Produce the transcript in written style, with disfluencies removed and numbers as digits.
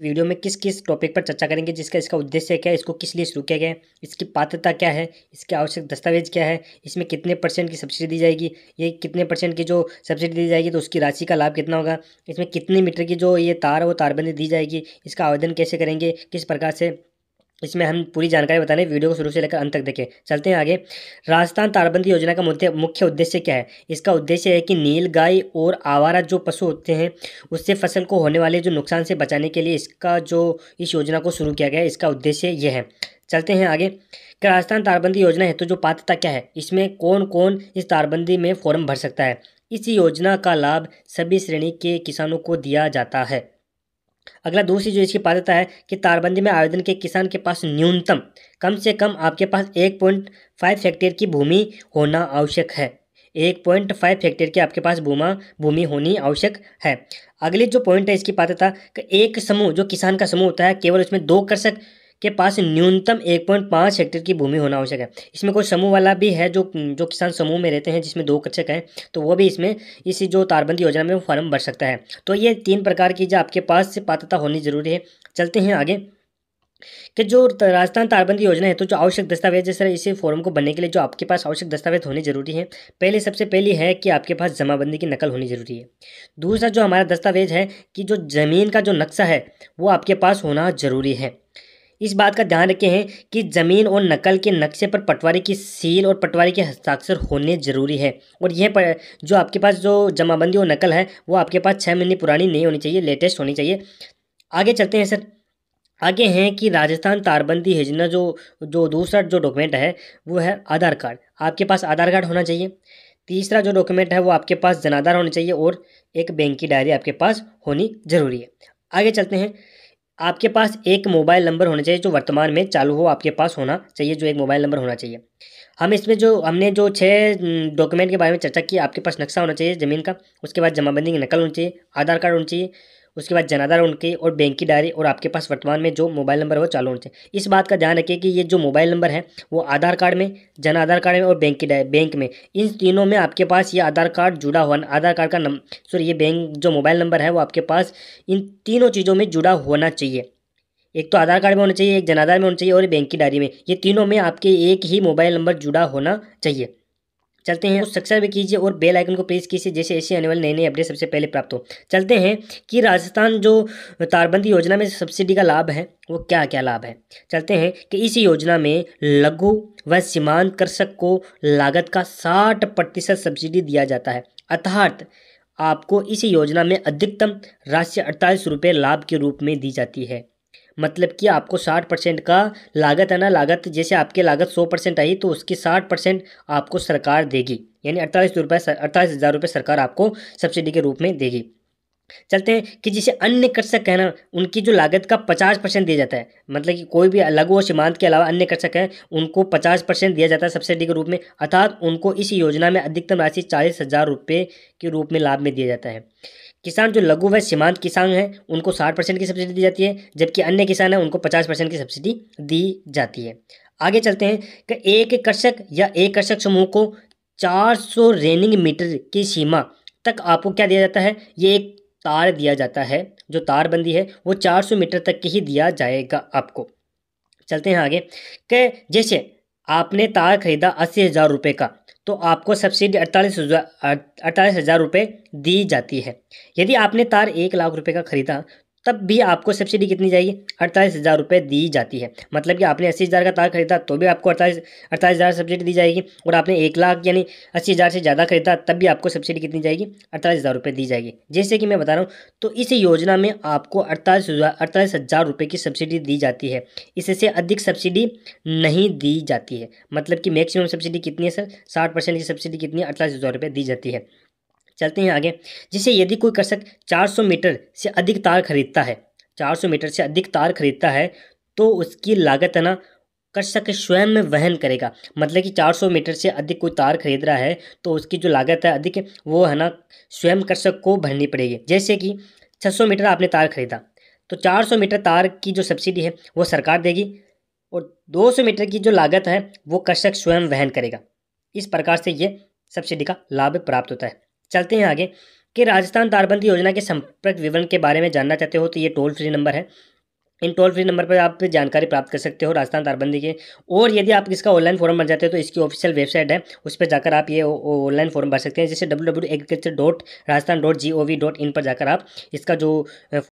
Video में किस किस टॉपिक पर चर्चा करेंगे, जिसका इसका उद्देश्य क्या है, इसको किस लिए शुरू किया गया है, इसकी पात्रता क्या है, इसके आवश्यक दस्तावेज क्या है, इसमें कितने % की सब्सिडी दी जाएगी, ये कितने % की जो सब्सिडी दी जाएगी तो उसकी राशि का लाभ कितना होगा, इसमें कितनी मीटर की जो ये तार है वो तारबंदी दी जाएगी, इसका आवेदन कैसे करेंगे, किस प्रकार से, इसमें हम पूरी जानकारी बता रहे हैं। वीडियो को शुरू से लेकर अंत तक देखें। चलते हैं आगे। राजस्थान तारबंदी योजना का मुख्य उद्देश्य क्या है? इसका उद्देश्य है कि नीलगाय और आवारा जो पशु होते हैं उससे फसल को होने वाले जो नुकसान से बचाने के लिए इसका जो इस योजना को शुरू किया गया है, इसका उद्देश्य यह है। चलते हैं आगे कि राजस्थान तारबंदी योजना है तो जो पात्रता क्या है, इसमें कौन कौन इस तारबंदी में फॉर्म भर सकता है। इस योजना का लाभ सभी श्रेणी के किसानों को दिया जाता है। अगला दूसरी जो इसकी पात्रता है कि तारबंदी में आवेदन के किसान के पास न्यूनतम कम से कम आपके पास 1.5 हेक्टेयर की भूमि होना आवश्यक है। 1.5 हेक्टेयर की आपके पास भूमि होनी आवश्यक है। अगली जो पॉइंट है इसकी पात्रता कि एक समूह जो किसान का समूह होता है केवल उसमें 2 कृषक के पास न्यूनतम 1.5 हेक्टेयर की भूमि होना आवश्यक है। इसमें कोई समूह वाला भी है जो किसान समूह में रहते हैं जिसमें 2 कृषक हैं, तो वो भी इसमें इसी जो तारबंदी योजना में वो फॉर्म भर सकता है। तो ये 3 प्रकार की जो आपके पास पात्रता होनी जरूरी है। चलते हैं आगे कि जो राजस्थान तारबंदी योजना है तो जो आवश्यक दस्तावेज है सर, इसे फॉर्म को बनने के लिए जो आपके पास आवश्यक दस्तावेज होने जरूरी है, सबसे पहली है कि आपके पास जमाबंदी की नकल होनी जरूरी है। दूसरा जो हमारा दस्तावेज है कि जो ज़मीन का जो नक्शा है वो आपके पास होना जरूरी है। इस बात का ध्यान रखें हैं कि ज़मीन और नकल के नक्शे पर पटवारी की सील और पटवारी के हस्ताक्षर होने जरूरी है। और यह जो आपके पास जो जमाबंदी और नकल है वो आपके पास 6 महीने पुरानी नहीं होनी चाहिए, लेटेस्ट होनी चाहिए। आगे चलते हैं सर। आगे हैं कि राजस्थान तारबंदी योजना जो जो दूसरा जो डॉक्यूमेंट है वो है आधार कार्ड। आपके पास आधार कार्ड होना चाहिए। तीसरा जो डॉक्यूमेंट है वो आपके पास जनाधार होना चाहिए और एक बैंक की डायरी आपके पास होनी जरूरी है। आगे चलते हैं। आपके पास एक मोबाइल नंबर होना चाहिए जो वर्तमान में चालू हो, आपके पास होना चाहिए, जो एक मोबाइल नंबर होना चाहिए। हम इसमें जो हमने जो 6 डॉक्यूमेंट के बारे में चर्चा की, आपके पास नक्शा होना चाहिए ज़मीन का, उसके बाद जमाबंदी की नकल होनी चाहिए, आधार कार्ड होना चाहिए, उसके बाद जनाधार उनके और बैंक की डायरी, और आपके पास वर्तमान में जो मोबाइल नंबर है वो चालू होना चाहिए। इस बात का ध्यान रखिए कि ये जो मोबाइल नंबर है वो आधार कार्ड में, जन आधार कार्ड में और बैंक में, इन तीनों में आपके पास ये आधार कार्ड जुड़ा हुआ, आधार कार्ड का सॉरी ये बैंक जो मोबाइल नंबर है वो आपके पास इन तीनों चीज़ों में जुड़ा होना चाहिए। एक तो आधार कार्ड में होना चाहिए, एक जनाधार में होना चाहिए और बैंक की डायरी में, ये तीनों में आपके एक ही मोबाइल नंबर जुड़ा होना चाहिए। चलते हैं, उस सब्सक्राइब कीजिए और बेल आइकन को प्रेस कीजिए जैसे ऐसे आने वाले नए नए अपडेट सबसे पहले प्राप्त हो। चलते हैं कि राजस्थान जो तारबंदी योजना में सब्सिडी का लाभ है वो क्या क्या लाभ है। चलते हैं कि इस योजना में लघु व सीमांत कृषक को लागत का 60% सब्सिडी दिया जाता है। अर्थात आपको इस योजना में अधिकतम राशि 48 रुपये लाभ के रूप में दी जाती है। मतलब कि आपको 60% का लागत है ना, लागत जैसे आपकी लागत 100% आई तो उसकी 60% आपको सरकार देगी, यानी 48,000 रुपये सरकार आपको सब्सिडी के रूप में देगी। चलते हैं कि जिसे अन्य कृषक है ना उनकी जो लागत का 50% दिया जाता है, मतलब कि कोई भी लघु और सीमांत के अलावा अन्य कृषक हैं उनको 50% दिया जाता है सब्सिडी के रूप में। अर्थात उनको इस योजना में अधिकतम राशि 40,000 रुपये के रूप में लाभ में दिया जाता है। किसान जो लघु व सीमांत किसान हैं उनको 60% की सब्सिडी दी जाती है, जबकि अन्य किसान हैं उनको 50% की सब्सिडी दी जाती है। आगे चलते हैं कि एक कृषक या एक कृषक समूह को 400 रेनिंग मीटर की सीमा तक आपको क्या दिया जाता है, ये एक तार दिया जाता है। जो तारबंदी है वो 400 मीटर तक की ही दिया जाएगा आपको। चलते हैं आगे कि जैसे आपने तार खरीदा 80,000 रुपये का तो आपको सब्सिडी 48,000 रुपये दी जाती है। यदि आपने तार 1 लाख रुपये का खरीदा तब भी आपको सब्सिडी कितनी जाएगी, 48,000 रुपये दी जाती है। मतलब कि आपने 80,000 का तार खरीदा तो भी आपको 48,000 सब्सिडी दी जाएगी, और आपने 1 लाख यानी 80,000 से ज़्यादा खरीदा तब भी आपको सब्सिडी कितनी जाएगी, 48,000 रुपये दी जाएगी। जैसे कि मैं बता रहा हूँ तो इस योजना में आपको 48,000 रुपये की सब्सिडी दी जाती है, इससे अधिक सब्सिडी नहीं दी जाती है। मतलब कि मैक्सिमम सब्सिडी कितनी है सर, 60% की सब्सिडी कितनी है, 48,000 रुपये दी जाती है। चलते हैं आगे। जैसे यदि कोई कृषक 400 मीटर से अधिक तार खरीदता है, 400 मीटर से अधिक तार खरीदता है तो उसकी लागत है ना कृषक स्वयं में वहन करेगा। मतलब कि 400 मीटर से अधिक कोई तार खरीद रहा है तो उसकी जो लागत है अधिक वो है ना स्वयं कृषक को भरनी पड़ेगी। जैसे कि 600 मीटर आपने तार खरीदा तो 400 मीटर तार की जो सब्सिडी है वो सरकार देगी, और 200 मीटर की जो लागत है वो कृषक स्वयं वहन करेगा। इस प्रकार से ये सब्सिडी का लाभ प्राप्त होता है। चलते हैं आगे कि राजस्थान तारबंदी योजना के संपर्क विवरण के बारे में जानना चाहते हो तो ये टोल फ्री नंबर है। इन टोल फ्री नंबर पर आप जानकारी प्राप्त कर सकते हो राजस्थान तारबंदी के। और यदि आप इसका ऑनलाइन फॉर्म भर जाते हो तो इसकी ऑफिशियल वेबसाइट है, उस पर जाकर आप ये ऑनलाइन फॉर्म भर सकते हैं, जैसे www.agriculture.rajasthan.gov.in पर जाकर आप इसका जो